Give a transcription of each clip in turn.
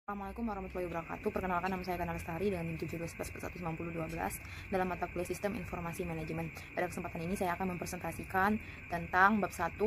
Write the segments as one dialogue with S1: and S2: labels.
S1: Assalamualaikum warahmatullahi wabarakatuh. Perkenalkan, nama saya Kana Lestari dengan NIM 1711419012 dalam mata kuliah Sistem Informasi Manajemen. Pada kesempatan ini saya akan mempresentasikan tentang bab 1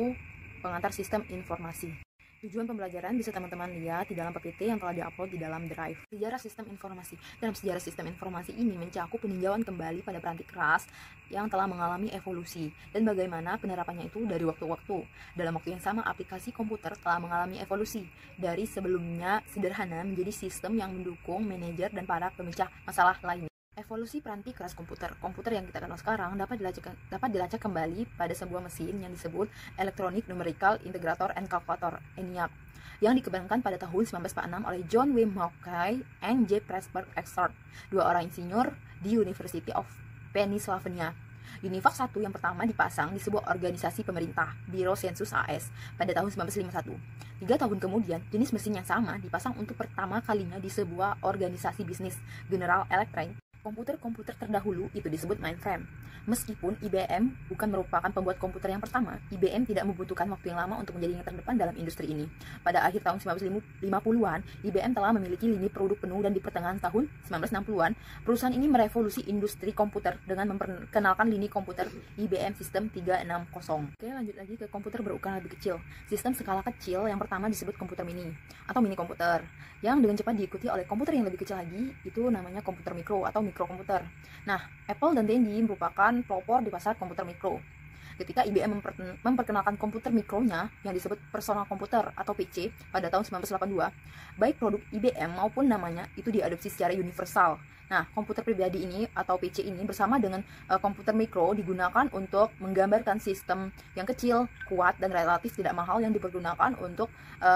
S1: pengantar sistem informasi. Tujuan pembelajaran bisa teman-teman lihat di dalam PPT yang telah diupload di dalam Drive. Sejarah sistem informasi. Dalam sejarah sistem informasi ini mencakup peninjauan kembali pada peranti keras yang telah mengalami evolusi dan bagaimana penerapannya itu dari waktu ke waktu. Dalam waktu yang sama, aplikasi komputer telah mengalami evolusi dari sebelumnya sederhana menjadi sistem yang mendukung manajer dan para pemecah masalah lainnya. Evolusi peranti keras komputer. Komputer yang kita kenal sekarang dapat dilacak kembali pada sebuah mesin yang disebut Electronic Numerical Integrator and Calculator (ENIAC) yang dikembangkan pada tahun 1946 oleh John W. Mackay and J. Pressburg Exart, dua orang insinyur di University of Pennsylvania. UNIVAC 1 yang pertama dipasang di sebuah organisasi pemerintah, Biro Census AS, pada tahun 1951. 3 tahun kemudian, jenis mesin yang sama dipasang untuk pertama kalinya di sebuah organisasi bisnis, General Electric. Komputer-komputer terdahulu itu disebut mainframe. Meskipun IBM bukan merupakan pembuat komputer yang pertama, IBM tidak membutuhkan waktu yang lama untuk menjadi yang terdepan dalam industri ini. Pada akhir tahun 1950-an, IBM telah memiliki lini produk penuh dan di pertengahan tahun 1960-an, perusahaan ini merevolusi industri komputer dengan memperkenalkan lini komputer IBM System 360. Oke, lanjut lagi ke komputer berukuran lebih kecil. Sistem skala kecil yang pertama disebut komputer mini atau mini komputer, yang dengan cepat diikuti oleh komputer yang lebih kecil lagi, itu namanya komputer mikro atau mikrokomputer. Nah, Apple dan Tandy merupakan pelopor di pasar komputer mikro. Ketika IBM memperkenalkan komputer mikronya yang disebut personal komputer atau PC pada tahun 1982, baik produk IBM maupun namanya itu diadopsi secara universal. Nah, komputer pribadi ini atau PC ini bersama dengan komputer mikro digunakan untuk menggambarkan sistem yang kecil, kuat, dan relatif tidak mahal yang dipergunakan untuk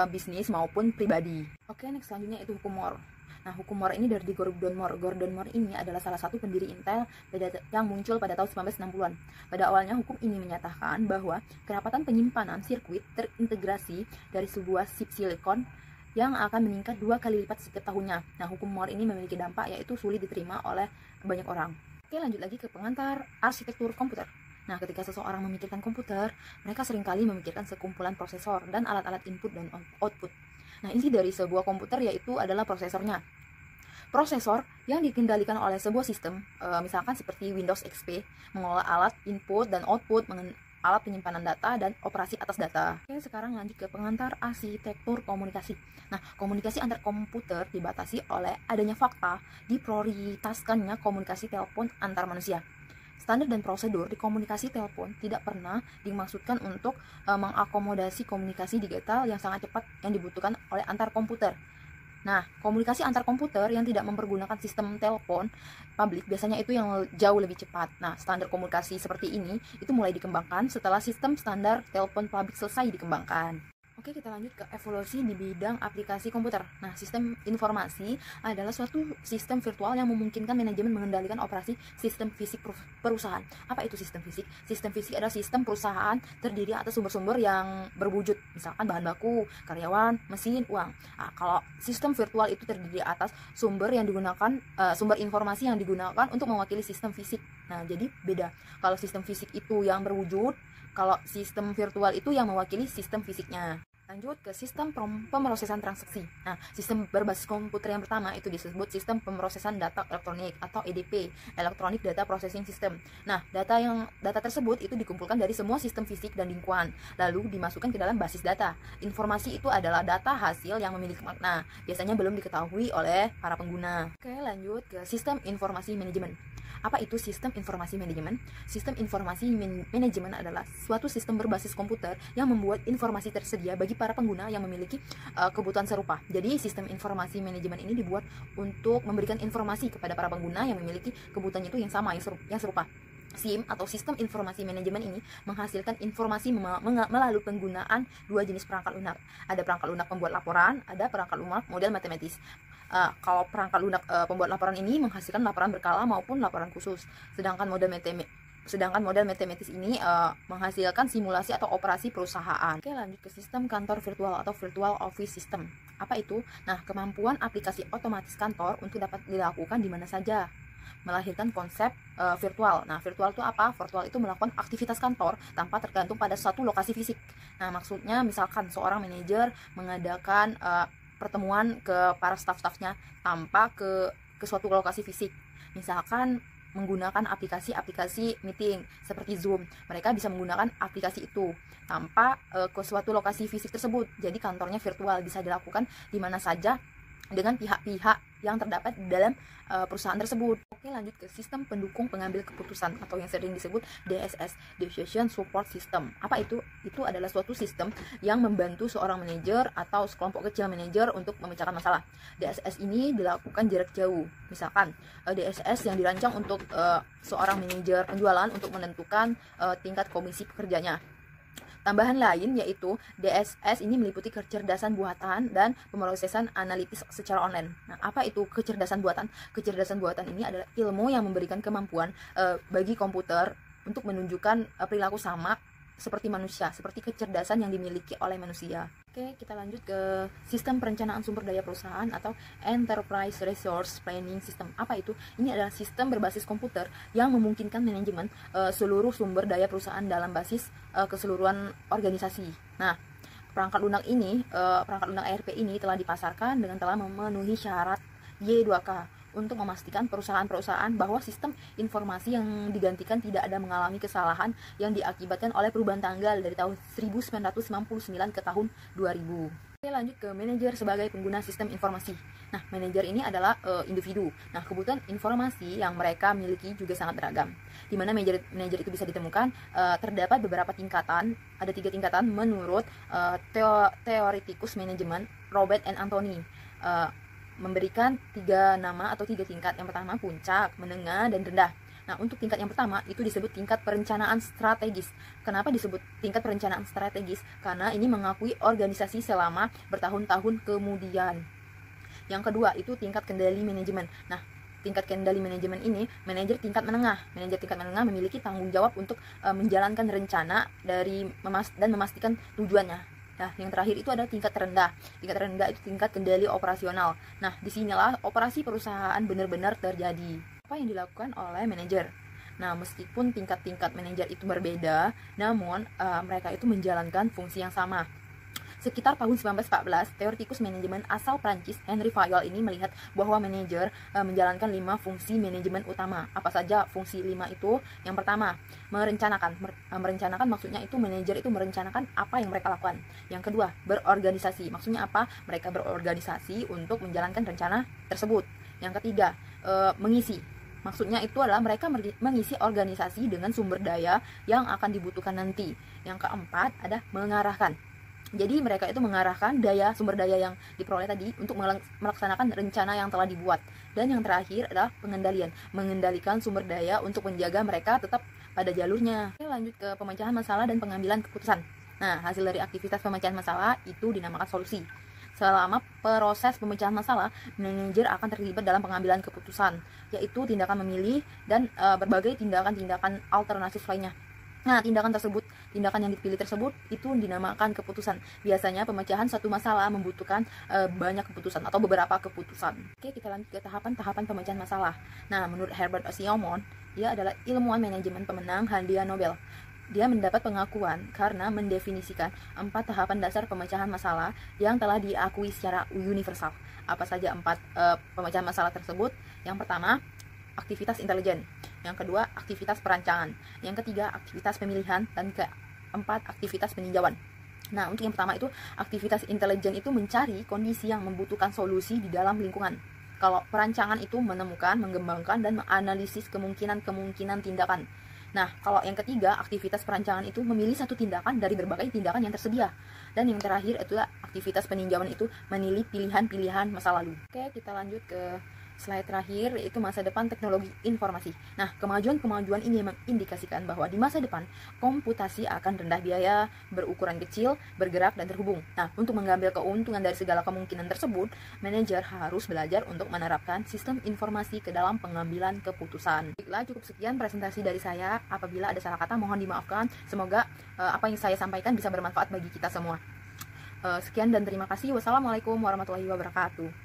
S1: bisnis maupun pribadi. Oke, next selanjutnya itu hukum Moore. Nah, hukum Moore ini dari Gordon Moore. Gordon Moore ini adalah salah satu pendiri Intel yang muncul pada tahun 1960-an. Pada awalnya, hukum ini menyatakan bahwa kerapatan penyimpanan sirkuit terintegrasi dari sebuah chip silikon yang akan meningkat 2 kali lipat setiap tahunnya. Nah, hukum Moore ini memiliki dampak yaitu sulit diterima oleh banyak orang. Oke, lanjut lagi ke pengantar arsitektur komputer. Nah, ketika seseorang memikirkan komputer, mereka seringkali memikirkan sekumpulan prosesor dan alat-alat input dan output. Nah, inti dari sebuah komputer yaitu adalah prosesornya. Prosesor yang dikendalikan oleh sebuah sistem, misalkan seperti Windows XP, mengelola alat input dan output, alat penyimpanan data, dan operasi atas data. Oke, sekarang lanjut ke pengantar arsitektur komunikasi. Nah, komunikasi antar komputer dibatasi oleh adanya fakta diprioritaskannya komunikasi telepon antar manusia. Standar dan prosedur di komunikasi telepon tidak pernah dimaksudkan untuk mengakomodasi komunikasi digital yang sangat cepat yang dibutuhkan oleh antar komputer. Nah, komunikasi antar komputer yang tidak mempergunakan sistem telepon publik biasanya itu yang jauh lebih cepat. Nah, standar komunikasi seperti ini itu mulai dikembangkan setelah sistem standar telepon publik selesai dikembangkan. Oke, kita lanjut ke evolusi di bidang aplikasi komputer. Nah, sistem informasi adalah suatu sistem virtual yang memungkinkan manajemen mengendalikan operasi sistem fisik perusahaan. Apa itu sistem fisik? Sistem fisik adalah sistem perusahaan terdiri atas sumber-sumber yang berwujud, misalkan bahan baku, karyawan, mesin, uang. Nah, kalau sistem virtual itu terdiri atas sumber yang digunakan, sumber informasi yang digunakan untuk mewakili sistem fisik. Nah, jadi beda. Kalau sistem fisik itu yang berwujud, kalau sistem virtual itu yang mewakili sistem fisiknya. Lanjut ke sistem pemrosesan transaksi. Nah, sistem berbasis komputer yang pertama itu disebut sistem pemrosesan data elektronik atau EDP, Electronic Data Processing System. Nah, data tersebut itu dikumpulkan dari semua sistem fisik dan lingkungan, lalu dimasukkan ke dalam basis data. Informasi itu adalah data hasil yang memiliki makna, biasanya belum diketahui oleh para pengguna. Oke, lanjut ke sistem informasi manajemen. Apa itu sistem informasi manajemen? Sistem informasi manajemen adalah suatu sistem berbasis komputer yang membuat informasi tersedia bagi para pengguna yang memiliki kebutuhan serupa. Jadi, sistem informasi manajemen ini dibuat untuk memberikan informasi kepada para pengguna yang memiliki kebutuhan itu yang sama, yang serupa. SIM atau sistem informasi manajemen ini menghasilkan informasi melalui penggunaan dua jenis perangkat lunak. Ada perangkat lunak pembuat laporan, ada perangkat lunak model matematis. Kalau perangkat lunak pembuat laporan ini menghasilkan laporan berkala maupun laporan khusus. Sedangkan model matematis ini menghasilkan simulasi atau operasi perusahaan. Oke, lanjut ke sistem kantor virtual atau virtual office system. Apa itu? Nah, kemampuan aplikasi otomatis kantor untuk dapat dilakukan di mana saja, melahirkan konsep virtual. Nah, virtual itu apa? Virtual itu melakukan aktivitas kantor tanpa tergantung pada satu lokasi fisik. Nah, maksudnya misalkan seorang manajer mengadakan pertemuan ke para staff-staffnya tanpa ke suatu lokasi fisik. Misalkan menggunakan aplikasi-aplikasi meeting seperti Zoom, mereka bisa menggunakan aplikasi itu tanpa ke suatu lokasi fisik tersebut. Jadi kantornya virtual, bisa dilakukan di mana saja dengan pihak-pihak yang terdapat di dalam perusahaan tersebut. Oke, lanjut ke sistem pendukung pengambil keputusan atau yang sering disebut DSS, Decision Support System. Apa itu? Itu adalah suatu sistem yang membantu seorang manajer atau sekelompok kecil manajer untuk memecahkan masalah. DSS ini dilakukan jarak jauh. Misalkan DSS yang dirancang untuk seorang manajer penjualan untuk menentukan tingkat komisi pekerjanya. Tambahan lain yaitu DSS ini meliputi kecerdasan buatan dan pemrosesan analitis secara online. Nah, apa itu kecerdasan buatan? Kecerdasan buatan ini adalah ilmu yang memberikan kemampuan bagi komputer untuk menunjukkan perilaku sama seperti manusia, seperti kecerdasan yang dimiliki oleh manusia. Oke, kita lanjut ke sistem perencanaan sumber daya perusahaan atau Enterprise Resource Planning System. Apa itu? Ini adalah sistem berbasis komputer yang memungkinkan manajemen seluruh sumber daya perusahaan dalam basis keseluruhan organisasi. Nah, perangkat lunak ERP ini telah dipasarkan dengan telah memenuhi syarat Y2K untuk memastikan perusahaan-perusahaan bahwa sistem informasi yang digantikan tidak ada mengalami kesalahan yang diakibatkan oleh perubahan tanggal dari tahun 1999 ke tahun 2000. Oke, lanjut ke manajer sebagai pengguna sistem informasi. Nah, manajer ini adalah individu. Nah, kebutuhan informasi yang mereka miliki juga sangat beragam. Di mana manajer itu bisa ditemukan terdapat beberapa tingkatan, ada 3 tingkatan menurut teoretikus manajemen Robert and Anthony. Memberikan 3 nama atau 3 tingkat. Yang pertama puncak, menengah, dan rendah. Nah, untuk tingkat yang pertama itu disebut tingkat perencanaan strategis. Kenapa disebut tingkat perencanaan strategis? Karena ini mengakui organisasi selama bertahun-tahun kemudian. Yang kedua itu tingkat kendali manajemen. Nah, tingkat kendali manajemen ini manajer tingkat menengah. Manajer tingkat menengah memiliki tanggung jawab untuk menjalankan rencana dan memastikan tujuannya. Nah, yang terakhir itu ada tingkat terendah. Tingkat terendah itu tingkat kendali operasional. Nah, disinilah operasi perusahaan benar-benar terjadi. Apa yang dilakukan oleh manajer? Nah, meskipun tingkat-tingkat manajer itu berbeda, namun mereka itu menjalankan fungsi yang sama. Sekitar tahun 1914, teoretikus manajemen asal Prancis Henry Fayol ini melihat bahwa manajer menjalankan 5 fungsi manajemen utama. Apa saja fungsi 5 itu? Yang pertama, merencanakan. Merencanakan maksudnya itu manajer itu merencanakan apa yang mereka lakukan. Yang kedua, berorganisasi. Maksudnya apa? Mereka berorganisasi untuk menjalankan rencana tersebut. Yang ketiga, mengisi. Maksudnya itu adalah mereka mengisi organisasi dengan sumber daya yang akan dibutuhkan nanti. Yang keempat, ada mengarahkan. Jadi mereka itu mengarahkan sumber daya yang diperoleh tadi untuk melaksanakan rencana yang telah dibuat. Dan yang terakhir adalah pengendalian. Mengendalikan sumber daya untuk menjaga mereka tetap pada jalurnya. Oke, lanjut ke pemecahan masalah dan pengambilan keputusan. Nah, hasil dari aktivitas pemecahan masalah itu dinamakan solusi. Selama proses pemecahan masalah, manajer akan terlibat dalam pengambilan keputusan, yaitu tindakan memilih dan berbagai tindakan-tindakan alternatif lainnya. Nah, tindakan yang dipilih tersebut itu dinamakan keputusan. Biasanya pemecahan satu masalah membutuhkan banyak keputusan atau beberapa keputusan. Oke, kita lanjut ke tahapan pemecahan masalah. Nah, menurut Herbert Siomon, dia adalah ilmuwan manajemen pemenang hadiah Nobel. Dia mendapat pengakuan karena mendefinisikan 4 tahapan dasar pemecahan masalah yang telah diakui secara universal. Apa saja 4 pemecahan masalah tersebut? Yang pertama, aktivitas intelijen. Yang kedua, aktivitas perancangan. Yang ketiga, aktivitas pemilihan. Dan keempat, aktivitas peninjauan. Nah, untuk yang pertama itu, aktivitas intelijen itu mencari kondisi yang membutuhkan solusi di dalam lingkungan. Kalau perancangan itu menemukan, mengembangkan, dan menganalisis kemungkinan tindakan. Nah, kalau yang ketiga, aktivitas perancangan itu memilih satu tindakan dari berbagai tindakan yang tersedia. Dan yang terakhir itulah aktivitas peninjauan itu menilai pilihan-pilihan masa lalu. Oke, kita lanjut ke slide terakhir, yaitu masa depan teknologi informasi. Nah, kemajuan-kemajuan ini mengindikasikan bahwa di masa depan komputasi akan rendah biaya, berukuran kecil, bergerak, dan terhubung. Nah, untuk mengambil keuntungan dari segala kemungkinan tersebut, manajer harus belajar untuk menerapkan sistem informasi ke dalam pengambilan keputusan. Baiklah, cukup sekian presentasi dari saya. Apabila ada salah kata, mohon dimaafkan. Semoga apa yang saya sampaikan bisa bermanfaat bagi kita semua. Sekian dan terima kasih. Wassalamualaikum warahmatullahi wabarakatuh.